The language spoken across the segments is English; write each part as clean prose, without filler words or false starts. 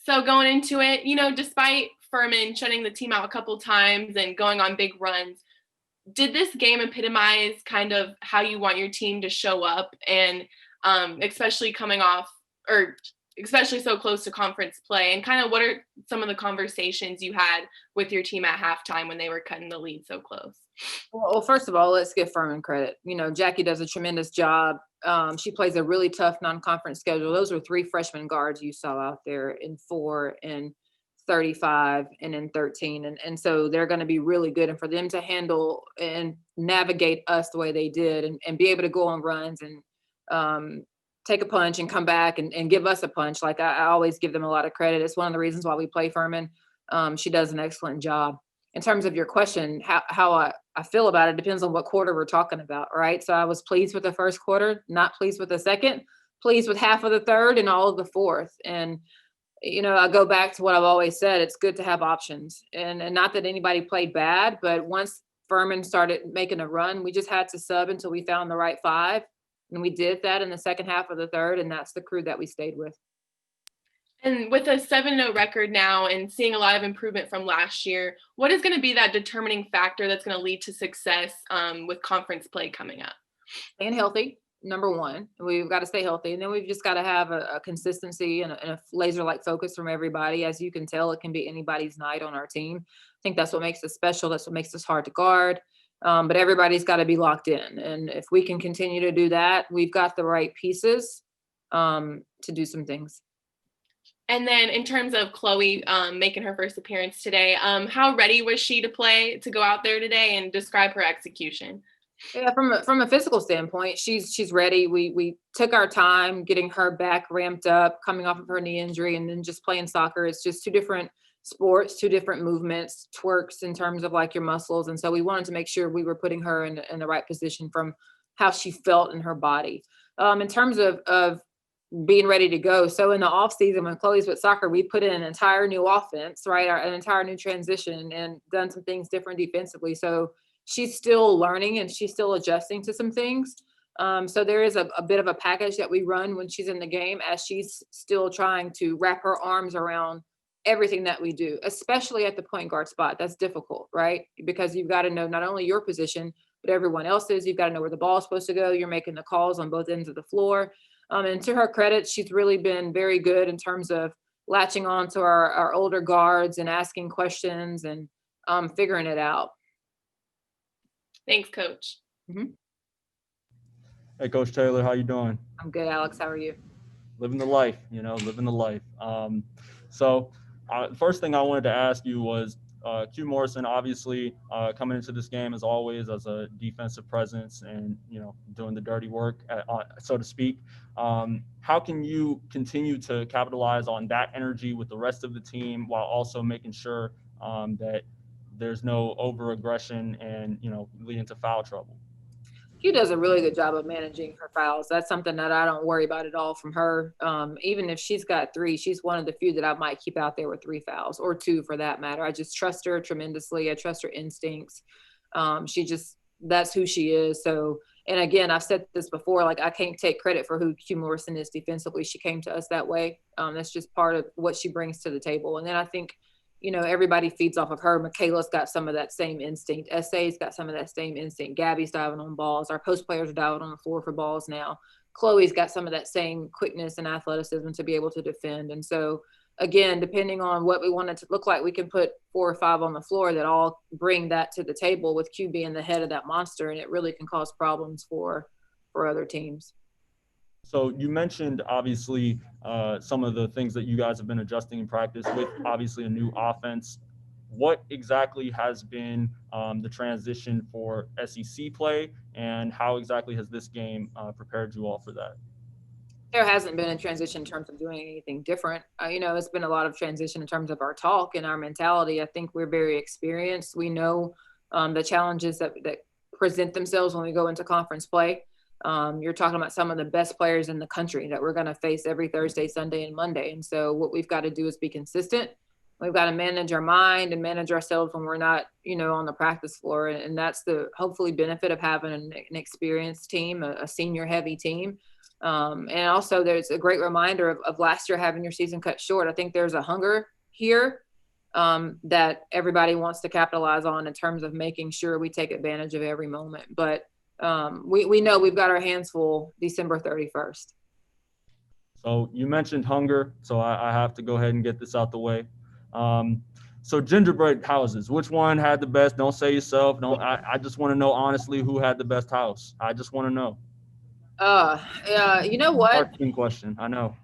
So going into it, despite Furman shutting the team out a couple times and going on big runs, did this game epitomize kind of how you want your team to show up, and especially coming off, or especially so close to conference play, and kind of what are some of the conversations you had with your team at halftime when they were cutting the lead so close? Well, first of all, let's give Furman credit. Jackie does a tremendous job. She plays a really tough non-conference schedule. Those were 3 freshman guards you saw out there in 4 and 35 and in 13. And so they're going to be really good. And for them to handle and navigate us the way they did, and be able to go on runs and take a punch and come back and give us a punch. Like I always give them a lot of credit. It's one of the reasons why we play Furman. She does an excellent job. In terms of your question, how I feel about it depends on what quarter we're talking about, right? So I was pleased with the first quarter, not pleased with the second, pleased with half of the third and all of the fourth. And, I go back to what I've always said, it's good to have options. And not that anybody played bad, but once Furman started making a run, we just had to sub until we found the right 5. And we did that in the second half of the third, and that's the crew that we stayed with. And with a 7-0 record now and seeing a lot of improvement from last year, what is going to be that determining factor that's going to lead to success with conference play coming up? Staying healthy, number one. We've got to stay healthy. And then we've just got to have a consistency and a laser-like focus from everybody. As you can tell, it can be anybody's night on our team. I think that's what makes us special. That's what makes us hard to guard. But everybody's got to be locked in. And if we can continue to do that, we've got the right pieces to do some things. And then in terms of Chloe making her first appearance today, how ready was she to go out there today, and describe her execution? Yeah, from a physical standpoint, she's ready. We took our time getting her back ramped up, coming off of her knee injury, and then just playing soccer. It's just 2 different sports, 2 different movements, twerks in terms of like your muscles. And so we wanted to make sure we were putting her in the right position from how she felt in her body. In terms of being ready to go. So in the off season, when Chloe's with soccer, we put in an entire new offense, right? An entire new transition, and done some things different defensively. So she's still learning and she's still adjusting to some things. So there is a bit of a package that we run when she's in the game, as she's still trying to wrap her arms around everything that we do, especially at the point guard spot. That's difficult, right? Because you've got to know not only your position, but everyone else's. You've got to know where the ball is supposed to go. You're making the calls on both ends of the floor. And to her credit, she's really been very good in terms of latching on to our older guards and asking questions and figuring it out. Thanks, Coach. Mm-hmm. Hey, Coach Taylor, how you doing? I'm good, Alex. How are you? Living the life, living the life. So first thing I wanted to ask you was, Q Morrison, obviously coming into this game as always as a defensive presence and, doing the dirty work, so to speak. How can you continue to capitalize on that energy with the rest of the team while also making sure that there's no over-aggression and, leading to foul trouble? Q does a really good job of managing her fouls. That's something that I don't worry about at all from her. Even if she's got 3, she's one of the few that I might keep out there with 3 fouls, or 2 for that matter. I just trust her tremendously. I trust her instincts. That's who she is. So, and again, I've said this before, like I can't take credit for who Q Morrison is defensively. She came to us that way. That's just part of what she brings to the table. And then I think, everybody feeds off of her. Michaela's got some of that same instinct. SA's got some of that same instinct. Gabby's diving on balls. Our post players are diving on the floor for balls now. Chloe's got some of that same quickness and athleticism to be able to defend. And so, again, depending on what we want it to look like, we can put 4 or 5 on the floor that all bring that to the table, with Q being the head of that monster, and it really can cause problems for other teams. So you mentioned, obviously, some of the things that you guys have been adjusting in practice with, obviously, a new offense. What exactly has been the transition for SEC play, and how exactly has this game prepared you all for that? There hasn't been a transition in terms of doing anything different. It's been a lot of transition in terms of our talk and our mentality. I think we're very experienced. We know the challenges that present themselves when we go into conference play. You're talking about some of the best players in the country that we're going to face every Thursday, Sunday, and Monday. And so what we've got to do is be consistent We've got to manage our mind and manage ourselves when we're not, on the practice floor. And that's the hopefully benefit of having an experienced team, a senior heavy team. And also there's a great reminder of last year having your season cut short. I think there's a hunger here that everybody wants to capitalize on in terms of making sure we take advantage of every moment. But we know we've got our hands full December 31st. So you mentioned hunger, so I have to go ahead and get this out the way. So Gingerbread Houses, which one had the best? Don't say yourself. I just want to know honestly who had the best house. I just want to know. You know what? Marketing question. I know.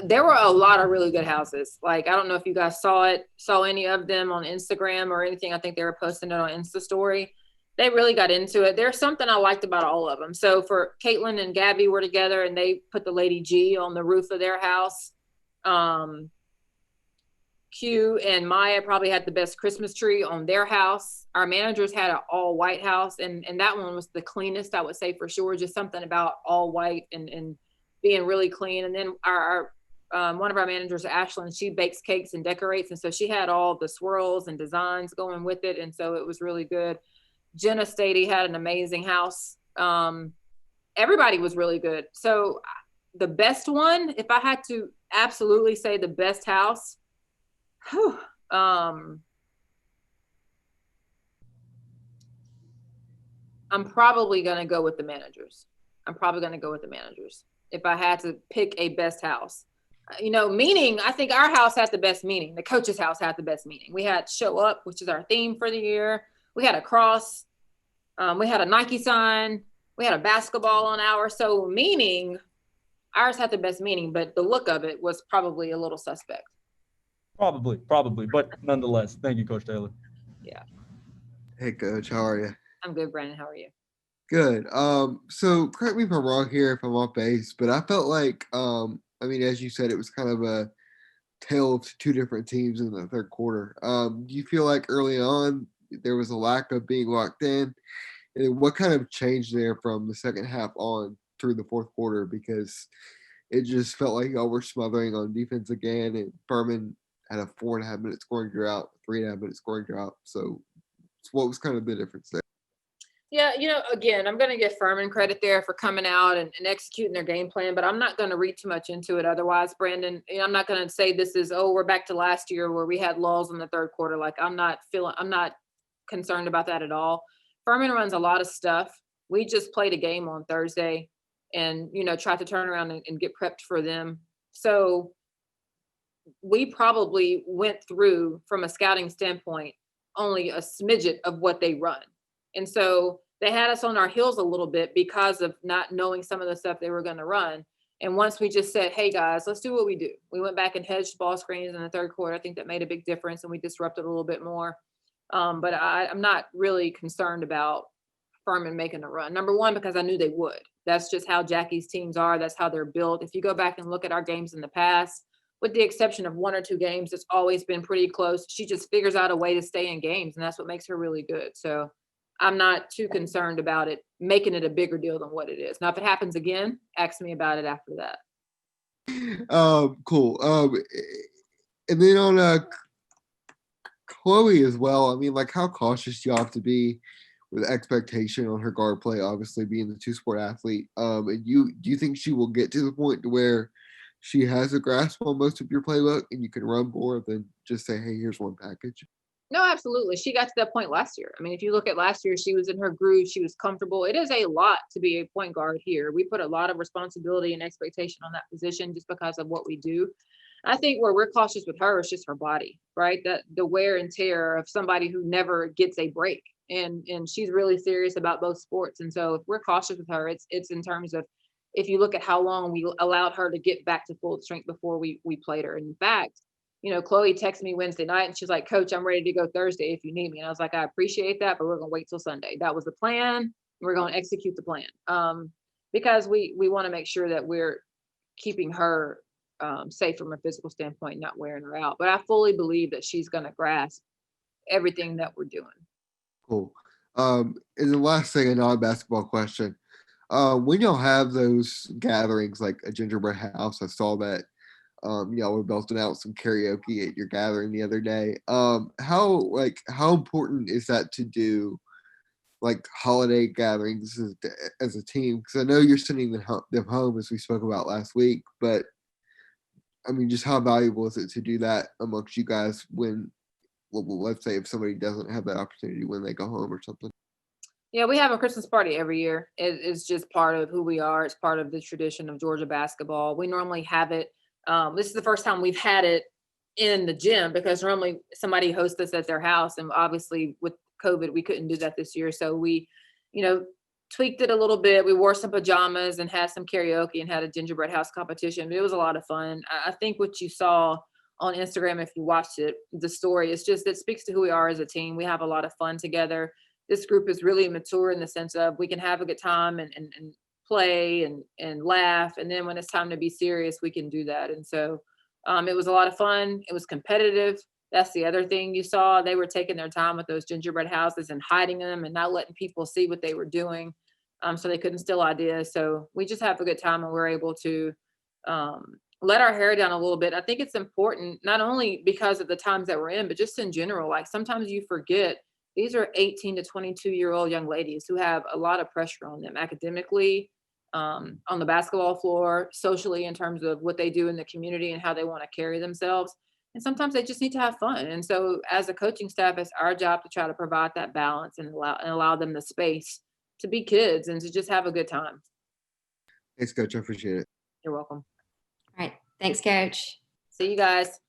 There were a lot of really good houses. Like, I don't know if you guys saw any of them on Instagram or anything. I think they were posting it on Insta story. They really got into it. There's something I liked about all of them. So for Caitlin and Gabby were together and they put the Lady G on the roof of their house. Q and Maya probably had the best Christmas tree on their house. Our managers had an all white house, and that one was the cleanest, I would say, for sure. Just something about all white and being really clean. And then our one of our managers, Ashlyn, she bakes cakes and decorates, and so she had all the swirls and designs going with it, and so it was really good. Jenna Stady had an amazing house. Everybody was really good. So the best one, if I had to absolutely say the best house, I'm probably going to go with the managers. If I had to pick a best house. Meaning, I think our house had the best meaning. The coach's house had the best meaning. We had Show Up, which is our theme for the year. We had a cross. We had a Nike sign. We had a basketball on ours. So meaning, ours had the best meaning, but the look of it was probably a little suspect. Probably, but nonetheless, thank you, Coach Taylor. Yeah. Hey, Coach, how are you? I'm good, Brandon. How are you? Good. So correct me if I'm wrong here, if I'm off base, but I felt like, as you said, it was kind of a tale of two different teams in the third quarter. Do you feel like early on there was a lack of being locked in? And what kind of changed there from the second half on through the fourth quarter? Because it just felt like y'all were smothering on defense again, and Furman had a 4.5 minute scoring drought, 3.5 minute scoring drought. So what was kind of the difference there? Yeah, again, I'm going to give Furman credit there for coming out and executing their game plan, but I'm not going to read too much into it. Otherwise, Brandon, I'm not going to say this is, we're back to last year where we had lulls in the third quarter. Like, I'm not concerned about that at all. Furman runs a lot of stuff. We just played a game on Thursday and, tried to turn around and get prepped for them. So we probably went through, from a scouting standpoint, only a smidget of what they run. And so they had us on our heels a little bit because of not knowing some of the stuff they were going to run. And once we just said, hey, guys, let's do what we do. We went back and hedged ball screens in the third quarter. I think that made a big difference, and we disrupted a little bit more. But I'm not really concerned about Furman making a run. Number one, because I knew they would. That's just how Jackie's teams are. That's how they're built. If you go back and look at our games in the past, with the exception of one or two games, it's always been pretty close. She just figures out a way to stay in games, and that's what makes her really good. So I'm not too concerned about it, making it a bigger deal than what it is. Now, if it happens again, ask me about it after that. Cool. And then on Chloe as well, how cautious do you have to be with expectation on her guard play, obviously being the two-sport athlete? And do you think she will get to the point to where she has a grasp on most of your playbook and you can run more than just say, hey, here's one package? No, absolutely. She got to that point last year. If you look at last year, she was in her groove. She was comfortable. It is a lot to be a point guard here. We put a lot of responsibility and expectation on that position just because of what we do. I think where we're cautious with her is just her body, right? That the wear and tear of somebody who never gets a break. And she's really serious about both sports. And so if we're cautious with her, it's in terms of, if you look at how long we allowed her to get back to full strength before we played her. In fact, Chloe texted me Wednesday night and she's like, Coach, I'm ready to go Thursday if you need me. And I was like, I appreciate that, but we're going to wait till Sunday. That was the plan. We're going to execute the plan. Because we want to make sure that we're keeping her safe from a physical standpoint, not wearing her out. But I fully believe that she's going to grasp everything that we're doing. Cool. And the last thing, a non-basketball question. When y'all have those gatherings like a gingerbread house, I saw that Y'all were belting out some karaoke at your gathering the other day. How important is that to do like holiday gatherings as a team? Because I know you're sending them home as we spoke about last week, but I mean, just how valuable is it to do that amongst you guys when, well, let's say if somebody doesn't have that opportunity when they go home or something? Yeah, we have a Christmas party every year. It's just part of who we are. It's part of the tradition of Georgia basketball. We normally have it. This is the first time we've had it in the gym because normally somebody hosts us at their house. And obviously with COVID, we couldn't do that this year. So we, you know, tweaked it a little bit. We wore some pajamas and had some karaoke and had a gingerbread house competition. But it was a lot of fun. I think what you saw on Instagram, if you watched it, the story, it's just, it speaks to who we are as a team. We have a lot of fun together. This group is really mature in the sense of we can have a good time and play and laugh. And then when it's time to be serious, we can do that. And so it was a lot of fun. It was competitive. That's the other thing you saw. They were taking their time with those gingerbread houses and hiding them and not letting people see what they were doing. So they couldn't steal ideas. So we just have a good time and we're able to let our hair down a little bit. I think it's important, not only because of the times that we're in, but just in general. Like sometimes you forget these are 18 to 22-year-old young ladies who have a lot of pressure on them academically, on the basketball floor, socially in terms of what they do in the community and how they want to carry themselves. And sometimes they just need to have fun. And so as a coaching staff, it's our job to try to provide that balance and allow them the space to be kids and to just have a good time. Thanks, Coach. I appreciate it. You're welcome. All right. Thanks, Coach. See you guys.